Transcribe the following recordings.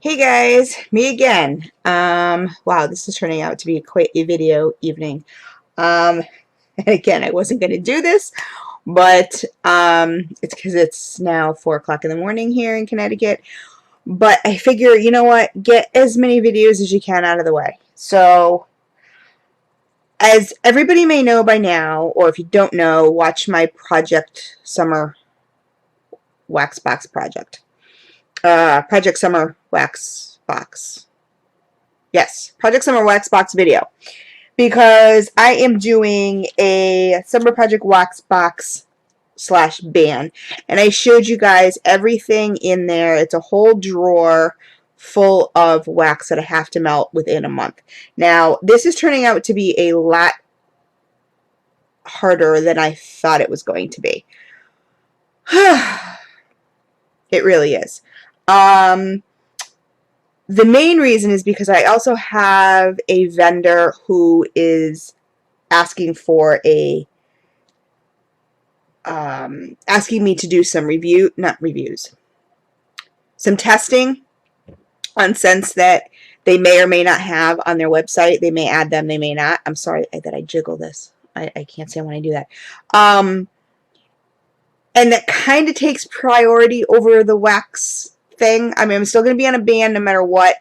Hey guys, me again. Wow, this is turning out to be quite a video evening. Um, and again, I wasn't going to do this, but it's because it's now 4 o'clock in the morning here in Connecticut. But I figure, you know what, get as many videos as you can out of the way. So, as everybody may know by now, or if you don't know, watch my Project Summer Wax Box project. Project Summer Wax Box. Yes, Project Summer Wax Box video. Because I am doing a Summer Project Wax Box / ban. And I showed you guys everything in there. It's a whole drawer full of wax that I have to melt within a month. Now, this is turning out to be a lot harder than I thought it was going to be. It really is. The main reason is because I also have a vendor who is asking for asking me to do some some testing on scents that they may or may not have on their website. They may add them, they may not. I'm sorry that I jiggle this. I can't stand when I do that. And that kind of takes priority over the wax thing. I mean, I'm still going to be on a ban no matter what.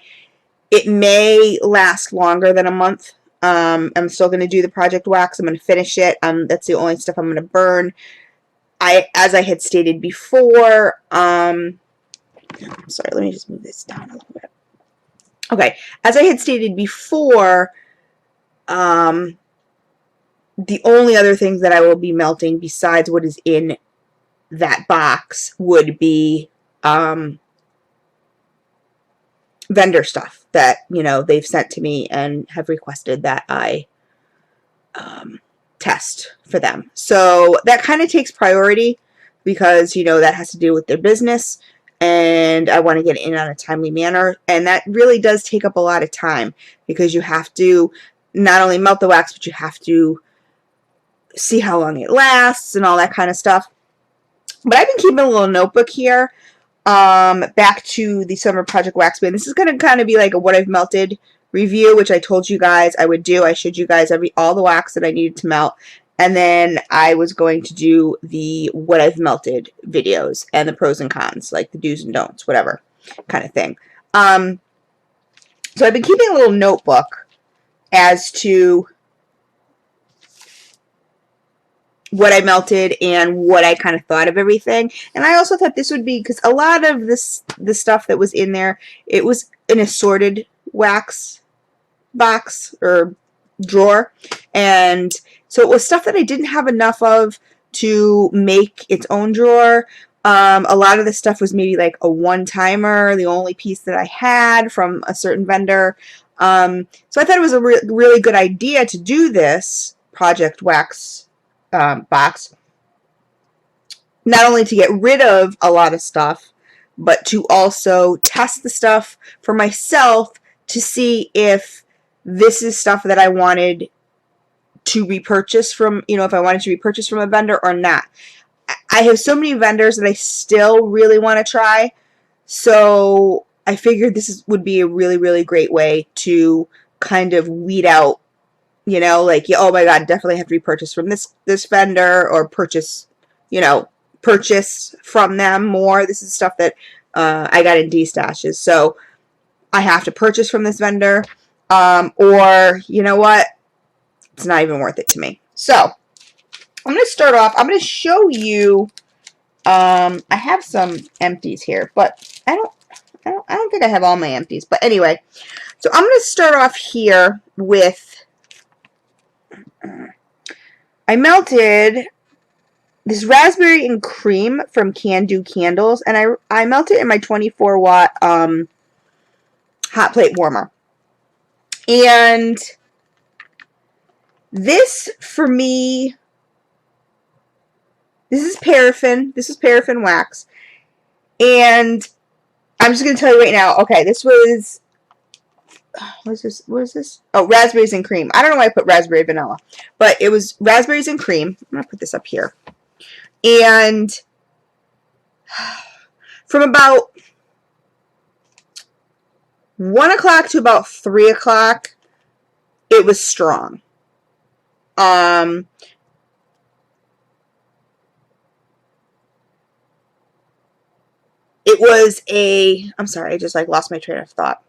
It may last longer than a month. I'm still going to do the project wax. I'm going to finish it. That's the only stuff I'm going to burn. As I had stated before, I'm sorry, let me just move this down a little bit. Okay, as I had stated before, the only other things that I will be melting besides what is in that box would be vendor stuff that, you know, they've sent to me and have requested that I test for them. So that kind of takes priority because, you know, that has to do with their business and I want to get it in on a timely manner. And that really does take up a lot of time because you have to not only melt the wax, but you have to see how long it lasts and all that kind of stuff. But I've been keeping a little notebook here. Back to the Summer Project Wax Ban. This is going to kind of be like a what I've melted review, which I told you guys I would do. I showed you guys all the wax that I needed to melt. And then I was going to do the what I've melted videos and the pros and cons, like the do's and don'ts, whatever kind of thing. So I've been keeping a little notebook as to what I melted and what I kind of thought of everything. And I also thought this would be, because a lot of the stuff that was in there, it was an assorted wax box or drawer. And so it was stuff that I didn't have enough of to make its own drawer. A lot of the stuff was maybe like a one-timer, the only piece that I had from a certain vendor. So I thought it was a really good idea to do this project wax box, not only to get rid of a lot of stuff, but to also test the stuff for myself to see if this is stuff that I wanted to repurchase from, you know, if I wanted to repurchase from a vendor or not. I have so many vendors that I still really want to try, so I figured this would be a really great way to kind of weed out, you know, like, oh my god, definitely have to repurchase from this vendor, or purchase from them more. This is stuff that I got in D-stashes, so I have to purchase from this vendor, or you know what, it's not even worth it to me. So I'm going to start off. I'm going to show you. I have some empties here, but I don't think I have all my empties. But anyway, so I'm going to start off here with. I melted this raspberry and cream from Can Do Candles, and I melted in my 24-watt hot plate warmer. And this, for me, this is paraffin. This is paraffin wax. And I'm just going to tell you right now, okay, this was, what is this? Oh, raspberries and cream. I don't know why I put raspberry vanilla, but it was raspberries and cream. I'm going to put this up here. And from about 1 o'clock to about 3 o'clock, it was strong. It was I'm sorry, I just like lost my train of thought.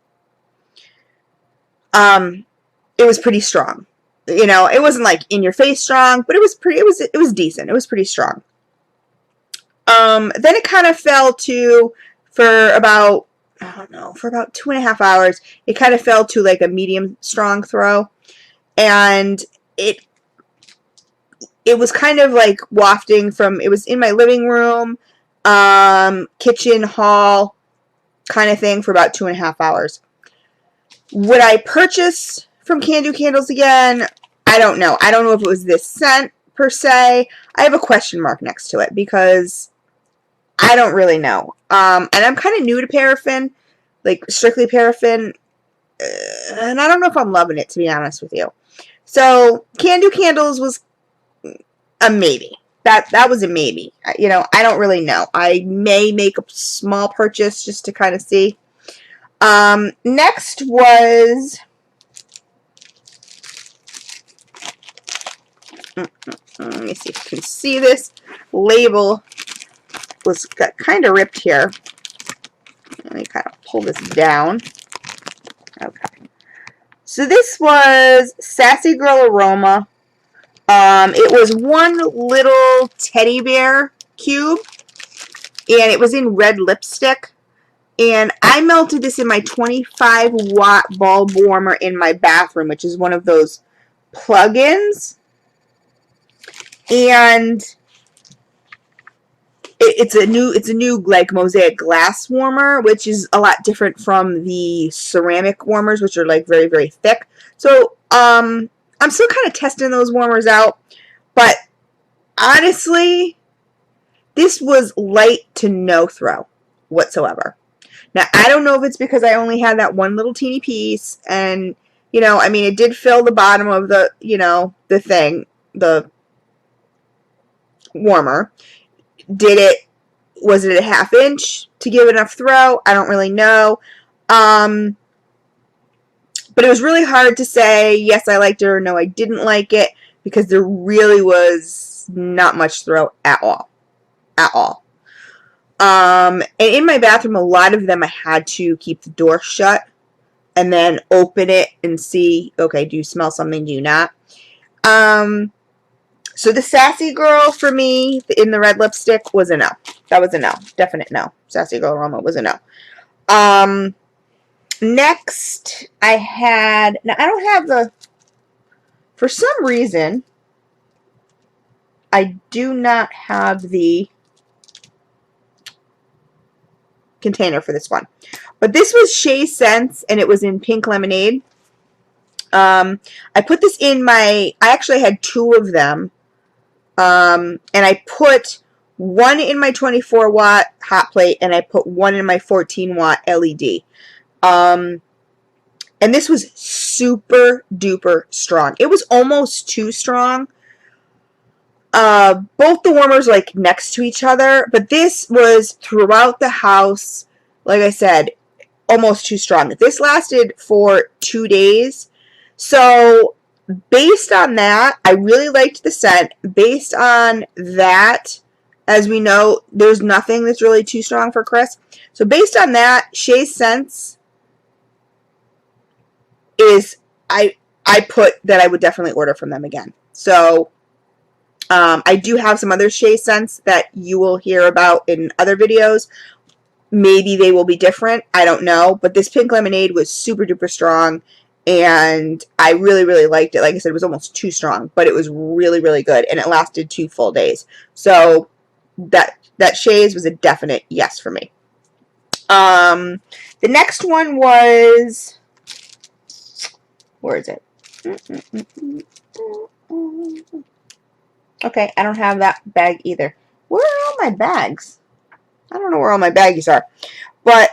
It was pretty strong. You know, it wasn't like in your face strong, but it was decent. It was pretty strong. Then it kind of fell to, for about, I don't know, for about 2.5 hours, it kind of fell to like a medium strong throw. And it was kind of like wafting from, it was in my living room, kitchen, hall kind of thing for about 2.5 hours. Would I purchase from Can Do Candles again? I don't know. I don't know if it was this scent per se. I have a question mark next to it because I don't really know. And I'm kind of new to paraffin, like strictly paraffin, and I don't know if I'm loving it, to be honest with you. So Can Do Candles was a maybe. That was a maybe. You know, I don't really know. I may make a small purchase just to kind of see. Next was, let me see if you can see this. Label got kind of ripped here. Let me kind of pull this down. Okay. So this was Sassy Girl Aroma. It was one little teddy bear cube, and it was in red lipstick. And I melted this in my 25-watt bulb warmer in my bathroom, which is one of those plug-ins. And it's a new like mosaic glass warmer, which is a lot different from the ceramic warmers, which are like very, very thick. So I'm still kind of testing those warmers out, but honestly, this was light to no throw whatsoever. Now, I don't know if it's because I only had that one little teeny piece, and, you know, I mean, it did fill the bottom of the, you know, the warmer. Was it a ½ inch to give enough throw? I don't really know. But it was really hard to say, yes, I liked it, or no, I didn't like it, because there really was not much throw at all. At all. And in my bathroom, a lot of them I had to keep the door shut and then open it and see, okay, do you smell something, do you not? So the Sassy Girl for me in the red lipstick was a no. That was a no. Definite no. Sassy Girl Aroma was a no. Next I had, now I don't have for some reason, I do not have the container for this one. But this was Shea Scents, and it was in Pink Lemonade. I put this in I actually had 2 of them. And I put one in my 24-watt hot plate, and I put one in my 14-watt LED. And this was super duper strong. It was almost too strong. Both the warmers like next to each other, but this was throughout the house, like I said, almost too strong. This lasted for 2 days. So based on that, I really liked the scent. Based on that, as we know, there's nothing that's really too strong for Chris. So based on that, Shea Scents is, I put that I would definitely order from them again. So I do have some other Shea Scents that you will hear about in other videos. Maybe they will be different. I don't know. But this Pink Lemonade was super duper strong, and I really, really liked it. Like I said, it was almost too strong, but it was really, really good, and it lasted 2 full days. So that Shea's was a definite yes for me. The next one was, where is it? Okay, I don't have that bag either. Where are all my bags? I don't know where all my baggies are. But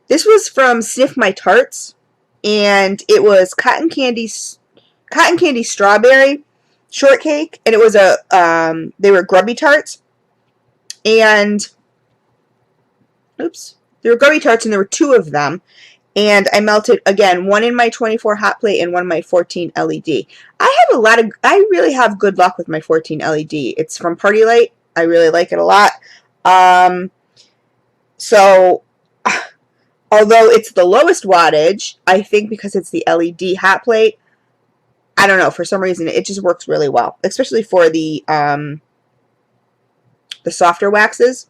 this was from Sniff My Tarts, and it was cotton candy strawberry shortcake, and it was they were grubby tarts. And oops, There were gummy tarts, and there were 2 of them. And I melted, again, one in my 24 hot plate and one in my 14 LED. I really have good luck with my 14 LED. It's from Party Light. I really like it a lot. So, although it's the lowest wattage, I think because it's the LED hot plate, I don't know, for some reason, it just works really well, especially for the softer waxes.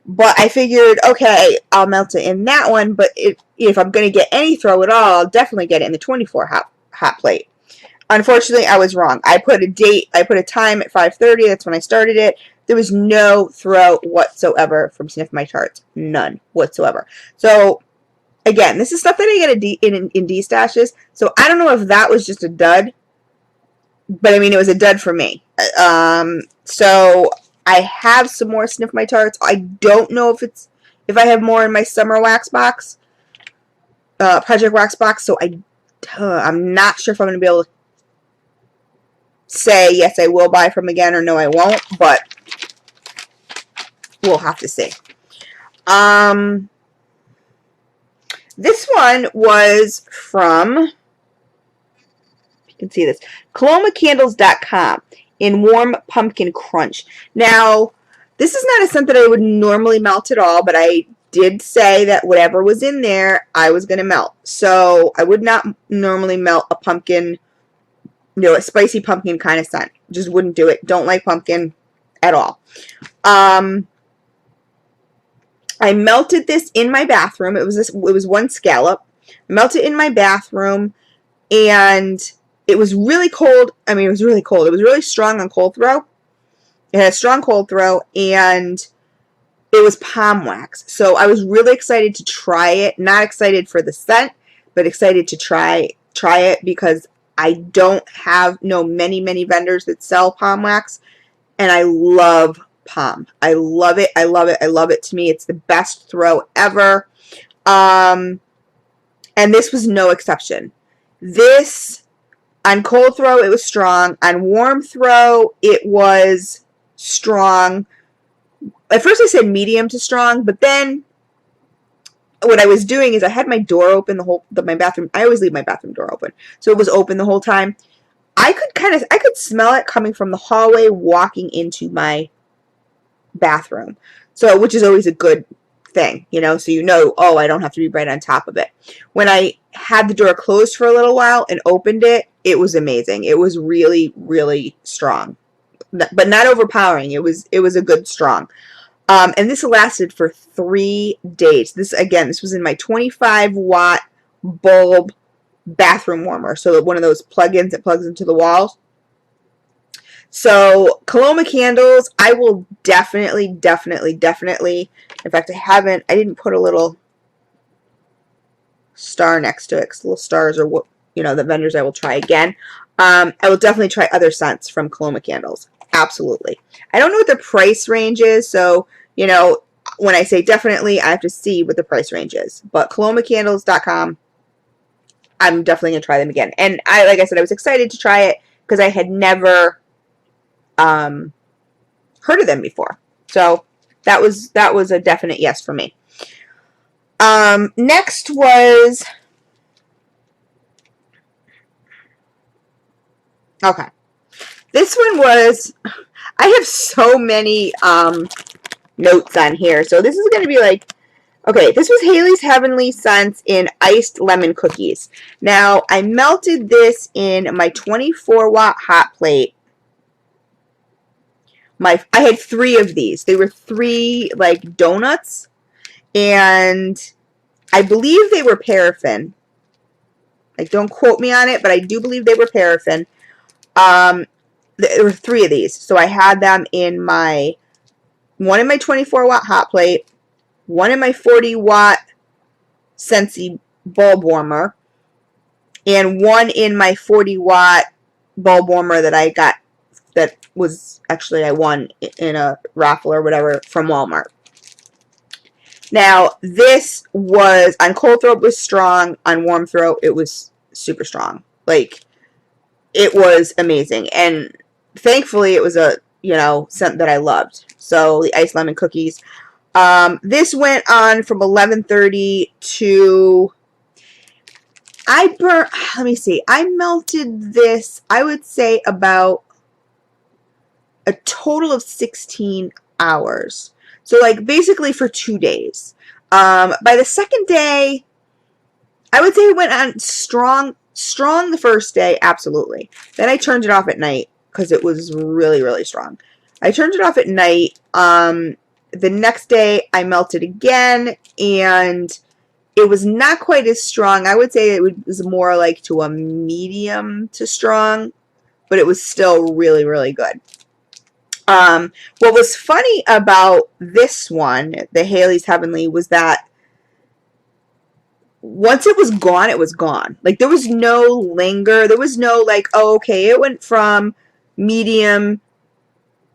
But I figured, okay, I'll melt it in that one, but if I'm going to get any throw at all, I'll definitely get it in the 24 hot plate. Unfortunately, I was wrong. I put a time at 5:30. That's when I started it. There was no throw whatsoever from Sniff My Tarts. None whatsoever. So, again, this is stuff that I get in D-stashes. So, I don't know if that was just a dud. But, I mean, it was a dud for me. So, I have some more Sniff My Tarts. I don't know if I have more in my summer wax box. Project wax box. So, I'm not sure if I'm going to be able to say, yes, I will buy from again, or no, I won't, but we'll have to see. This one was from, you can see this, colomacandles.com in Warm Pumpkin Crunch. Now, this is not a scent that I would normally melt at all, but I did say that whatever was in there, I was going to melt. So, I would not normally melt a pumpkin, a spicy pumpkin kind of scent. Just wouldn't do it. Don't like pumpkin at all. I melted this in my bathroom. It was one scallop. I melted it in my bathroom, and it was really cold. I mean, it was really cold. It was really strong on cold throw. It had a strong cold throw, and it was palm wax. So I was really excited to try it. Not excited for the scent, but excited to try it because I don't know many vendors that sell palm wax, and I love palm. I love it. I love it. I love it. To me, it's the best throw ever. And this was no exception. This, on cold throw, it was strong. On warm throw, it was strong. At first I said medium to strong, but then what I was doing is I had my door open my bathroom. I always leave my bathroom door open. So it was open the whole time. I could smell it coming from the hallway walking into my bathroom. So, which is always a good thing, so oh, I don't have to be right on top of it. When I had the door closed for a little while and opened it, it was amazing. It was really, really strong, but not overpowering. It was a good strong. And this lasted for 3 days. This was in my 25-watt bulb bathroom warmer. So one of those plug-ins that plugs into the wall. So Coloma Candles, I will definitely. In fact, I didn't put a little star next to it, because little stars are what, the vendors I will try again. I will definitely try other scents from Coloma Candles. Absolutely. I don't know what the price range is, so, when I say definitely, I have to see what the price range is. But colomacandles.com, I'm definitely going to try them again. And like I said, I was excited to try it because I had never heard of them before. So that was a definite yes for me. Next was, okay. This one was, I have so many notes on here. So this is going to be like, okay, this was Haley's Heavenly Scents in Iced Lemon Cookies. Now, I melted this in my 24-watt hot plate. I had 3 of these. They were 3, like, donuts. And I believe they were paraffin. Like, don't quote me on it, but I do believe they were paraffin. There were 3 of these. So I had them in one in my 24-watt hot plate, one in my 40-watt Scentsy bulb warmer, and one in my 40-watt bulb warmer that I got, that was actually I won in a raffle or whatever from Walmart. Now, this was, on cold throw, it was strong. On warm throw, it was super strong. Like, it was amazing. And thankfully, it was a, scent that I loved. So, the iced lemon cookies. This went on from 11:30 to, let me see, I melted this, I would say about a total of 16 hours. So like basically for 2 days. By the second day, I would say it went on strong the first day, absolutely. Then I turned it off at night because it was really, really strong. I turned it off at night. The next day I melted again, and it was not quite as strong. I would say it was more like to a medium to strong, but it was still really, really good. What was funny about this one, the Haley's Heavenly, was that once it was gone, it was gone. Like, there was no linger. There was no, like, oh, okay, it went from medium,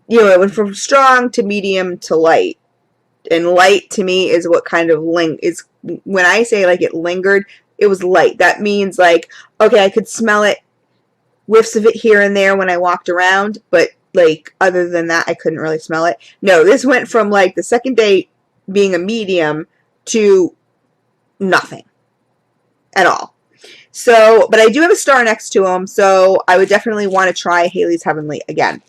it went from strong to medium to light. And light, to me, is what kind of is when I say, like, it lingered, it was light. That means, like, okay, I could smell it, whiffs of it here and there when I walked around, but, like, other than that, I couldn't really smell it. No, this went from, like, the second day being a medium to nothing at all. So, but I do have a star next to them, so I would definitely want to try Haley's Heavenly again.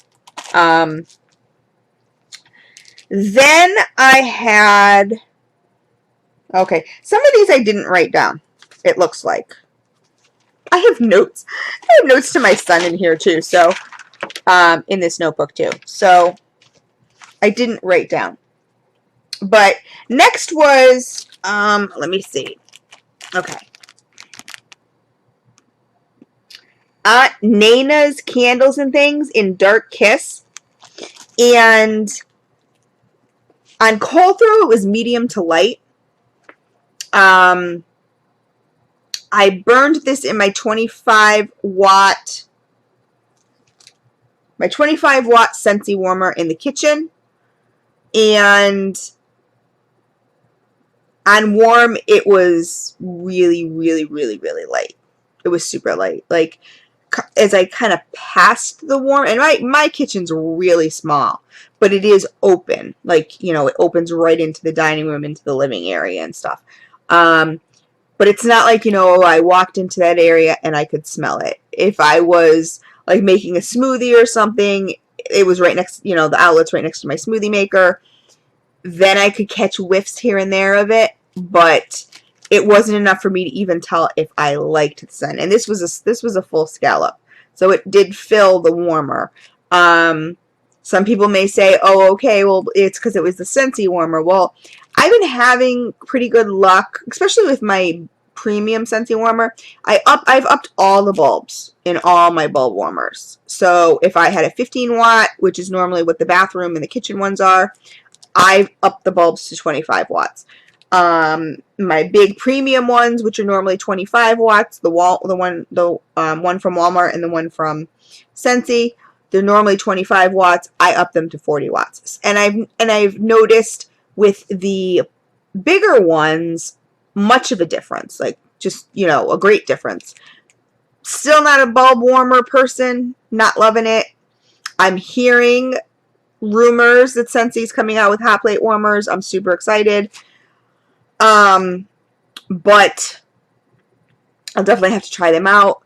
Then I had, okay, some of these I didn't write down, it looks like. I have notes. I have notes to my son in here too, so, in this notebook too. So, I didn't write down. But next was, let me see. Okay. Aunt Nana's Candles and Things in Dark Kiss. And on cold throw, it was medium to light. I burned this in my 25 watt Scentsy warmer in the kitchen. And on warm, it was really, really, really, really light. It was super light. Like, as I kind of passed the warm, and my kitchen's really small, but it is open. Like, it opens right into the dining room, into the living area and stuff. But it's not like, I walked into that area and I could smell it. If I was, like, making a smoothie or something, it was right next, the outlet's right next to my smoothie maker, then I could catch whiffs here and there of it, but it wasn't enough for me to even tell if I liked the scent. And this was a full scallop, so it did fill the warmer. Some people may say, oh, okay, well, it's because it was the Scentsy warmer. Well, I've been having pretty good luck, especially with my premium Scentsy warmer. I've upped all the bulbs in all my bulb warmers. So if I had a 15 watt, which is normally what the bathroom and the kitchen ones are, I've upped the bulbs to 25 watts. My big premium ones, which are normally 25 watts, the one from Walmart and the one from Scentsy, they're normally 25 watts. I up them to 40 watts. And I've noticed with the bigger ones much of a difference, like just, a great difference. Still not a bulb warmer person, not loving it. I'm hearing rumors that Scentsy's coming out with hot plate warmers. I'm super excited. But I'll definitely have to try them out.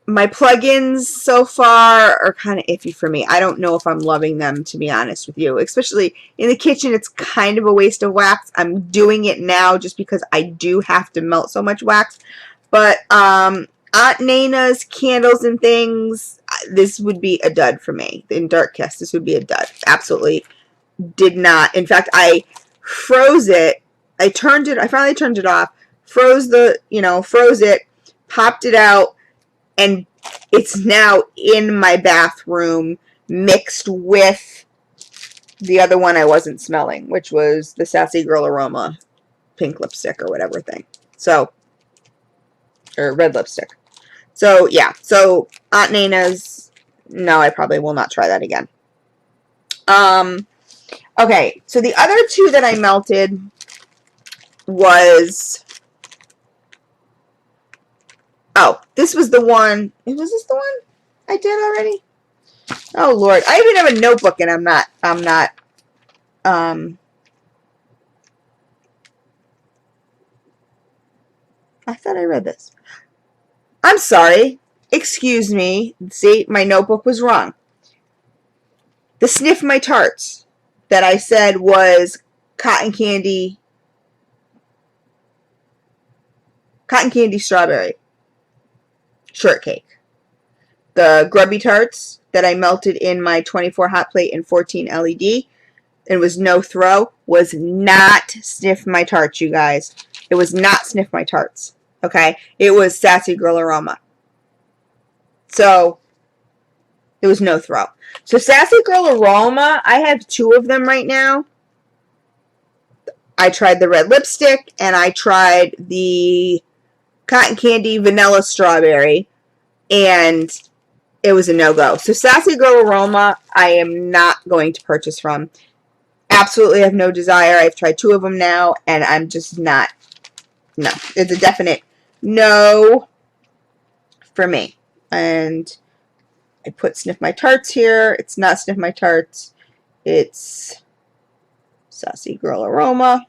My plugins so far are kind of iffy for me. I don't know if I'm loving them, to be honest with you. Especially in the kitchen, it's kind of a waste of wax. I'm doing it now just because I do have to melt so much wax. But Aunt Nana's Candles and Things, this would be a dud for me. In Dark Kiss, this would be a dud. Absolutely did not. In fact, I froze it. I finally turned it off, froze it, popped it out, and it's now in my bathroom mixed with the other one I wasn't smelling, which was the Sassy Girl Aroma pink lipstick or whatever thing. So, or red lipstick. So, yeah. So, Aunt Nana's, no, I probably will not try that again. Okay, so the other two that I melted was, oh, this was the one, was this the one I did already? Oh, Lord, I even have a notebook and I'm not I thought I read this. I'm sorry. Excuse me. See, my notebook was wrong. The Sniff My Tarts that I said was cotton candy strawberry shortcake. The Grubby Tarts that I melted in my 24 hot plate and 14 LED and was no throw was not Sniff My Tarts, you guys. It was not Sniff My Tarts. Okay? It was Sassy Girl Aroma. So, it was no throw. So, Sassy Girl Aroma, I have 2 of them right now. I tried the red lipstick and I tried the cotton candy vanilla strawberry, and it was a no-go. So Sassy Girl Aroma, I am not going to purchase from. Absolutely have no desire. I've tried 2 of them now, and I'm just not. No, it's a definite no for me. And I put Sniff My Tarts here. It's not Sniff My Tarts. It's Sassy Girl Aroma.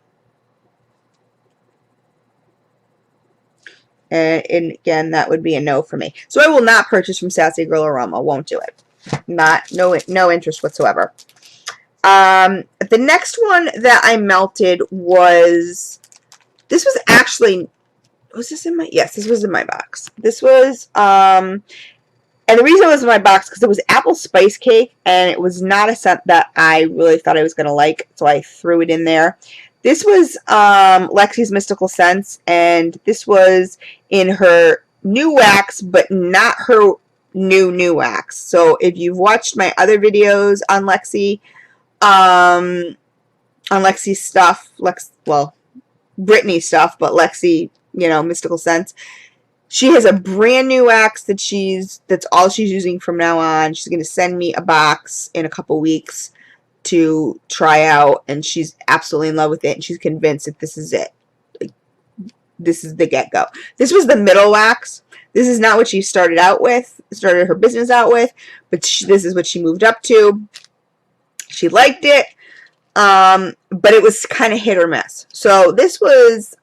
And again, that would be a no for me. So I will not purchase from Sassy Girl Aroma. Won't do it. No interest whatsoever. The next one that I melted was, this was actually, was this in my, yes, this was in my box. This was, and the reason it was in my box, because it was apple spice cake, and it was not a scent that I really thought I was going to like, so I threw it in there. This was Lexi's Mystical Scents, and this was in her new wax, but not her new wax. So if you've watched my other videos on Lexi, on Lexi's stuff, well, Brittany stuff, but Lexi, you know, Mystical Scents, she has a brand new wax that's all she's using from now on. She's going to send me a box in a couple weeks to try out, and she's absolutely in love with it, and she's convinced that this is it. Like, this is the get-go. This was the middle wax. This is not what she started her business out with, but this is what she moved up to. She liked it, but it was kind of hit or miss. So this was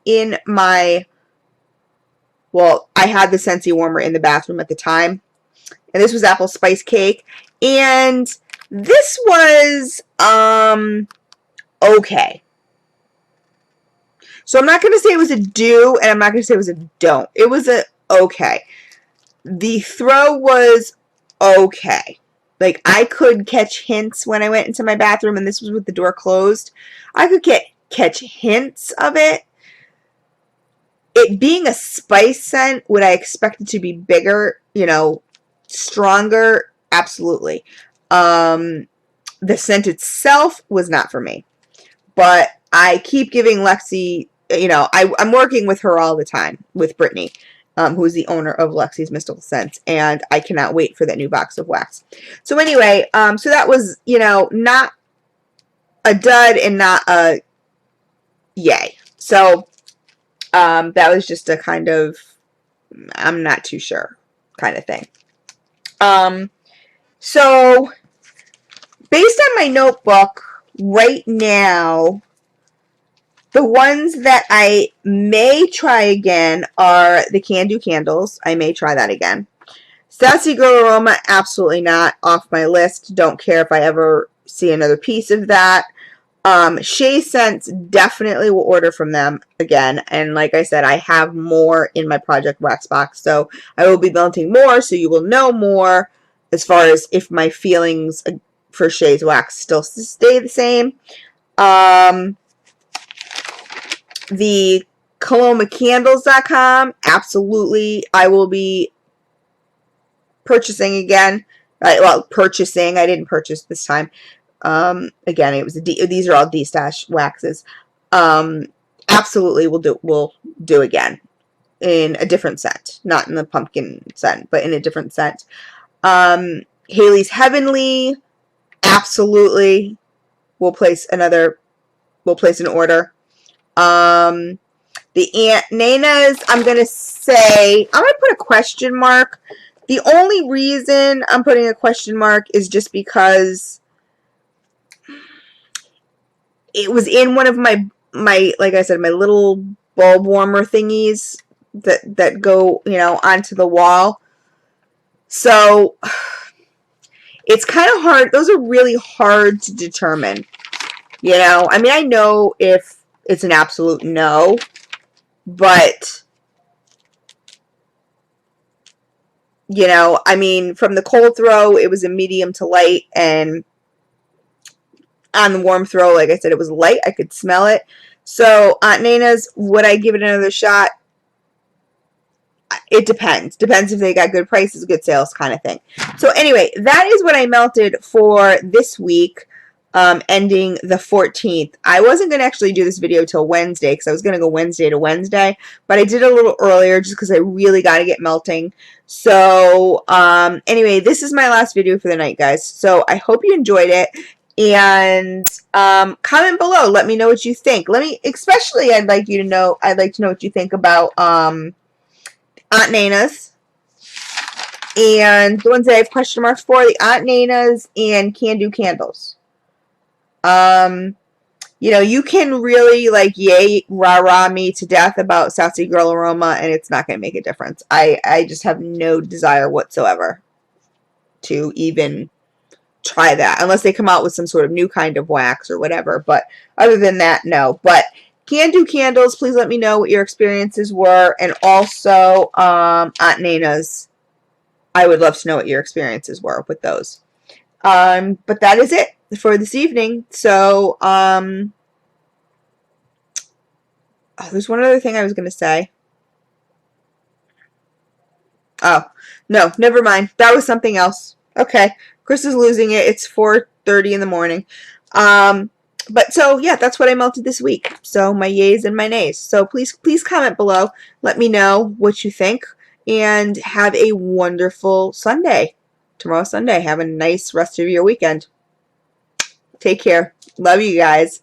in my, well, I had the Scentsy warmer in the bathroom at the time, and this was apple spice cake, and this was okay. So I'm not going to say it was a do, and I'm not going to say it was a don't. It was a okay. The throw was okay. Like, I could catch hints when I went into my bathroom, and this was with the door closed. I could catch hints of it. It being a spice scent, would I expect it to be bigger, you know, stronger? Absolutely. The scent itself was not for me. But I keep giving Lexi, you know, I'm working with her all the time, with Brittany, who is the owner of Lexi's Mystical Scents, and I cannot wait for that new box of wax. So anyway, so that was, you know, not a dud and not a yay. So that was just a kind of, I'm not too sure kind of thing. So based on my notebook right now, the ones that I may try again are the Can Do candles. I may try that again. Sassy Girl Aroma, absolutely not, off my list. Don't care if I ever see another piece of that. Shea Scents, definitely will order from them again. And like I said, I have more in my Project Wax box, so I will be melting more, so you will know more as far as if my feelings for Shea's wax still stay the same. The colomacandles.com, absolutely, I will be purchasing again. Well, purchasing, I didn't purchase this time. Again, it was these are all D-stash waxes. Absolutely, we'll do again in a different scent, not in the pumpkin scent, but in a different scent. Haley's Heavenly, absolutely, we'll place an order. The Aunt Nana's, I'm going to put a question mark. The only reason I'm putting a question mark is just because it was in one of my, like I said, my little bulb warmer thingies that go, you know, onto the wall. So it's kind of hard. Those are really hard to determine. You know, I mean, I know if it's an absolute no, but, you know, I mean, from the cold throw, it was a medium to light, and on the warm throw, like I said, it was light. I could smell it. So, Aunt Nana's, would I give it another shot? It depends. Depends if they got good prices, good sales, kind of thing. So anyway, that is what I melted for this week, ending the 14th. I wasn't going to actually do this video till Wednesday because I was going to go Wednesday to Wednesday, but I did it a little earlier just because I really got to get melting. So anyway, this is my last video for the night, guys. So I hope you enjoyed it. And comment below. Let me know what you think. Especially I'd like to know what you think about Aunt Nana's, and the ones that I have question marks for, the Aunt Nana's and Can Do Candles. You know, you can really like yay rah-rah me to death about Sassy Girl Aroma, and it's not going to make a difference. I just have no desire whatsoever to even try that, unless they come out with some sort of new kind of wax or whatever. But other than that, no. But Can Do Candles, please let me know what your experiences were, and also Aunt Nana's. I would love to know what your experiences were with those. But that is it for this evening. So, there's one other thing I was going to say. Oh, no, never mind. That was something else. Okay, Chris is losing it. It's 4:30 in the morning. But so, yeah, that's what I melted this week. So, my yays and my nays. So, please comment below. Let me know what you think. And have a wonderful Sunday. Tomorrow's Sunday. Have a nice rest of your weekend. Take care. Love you guys.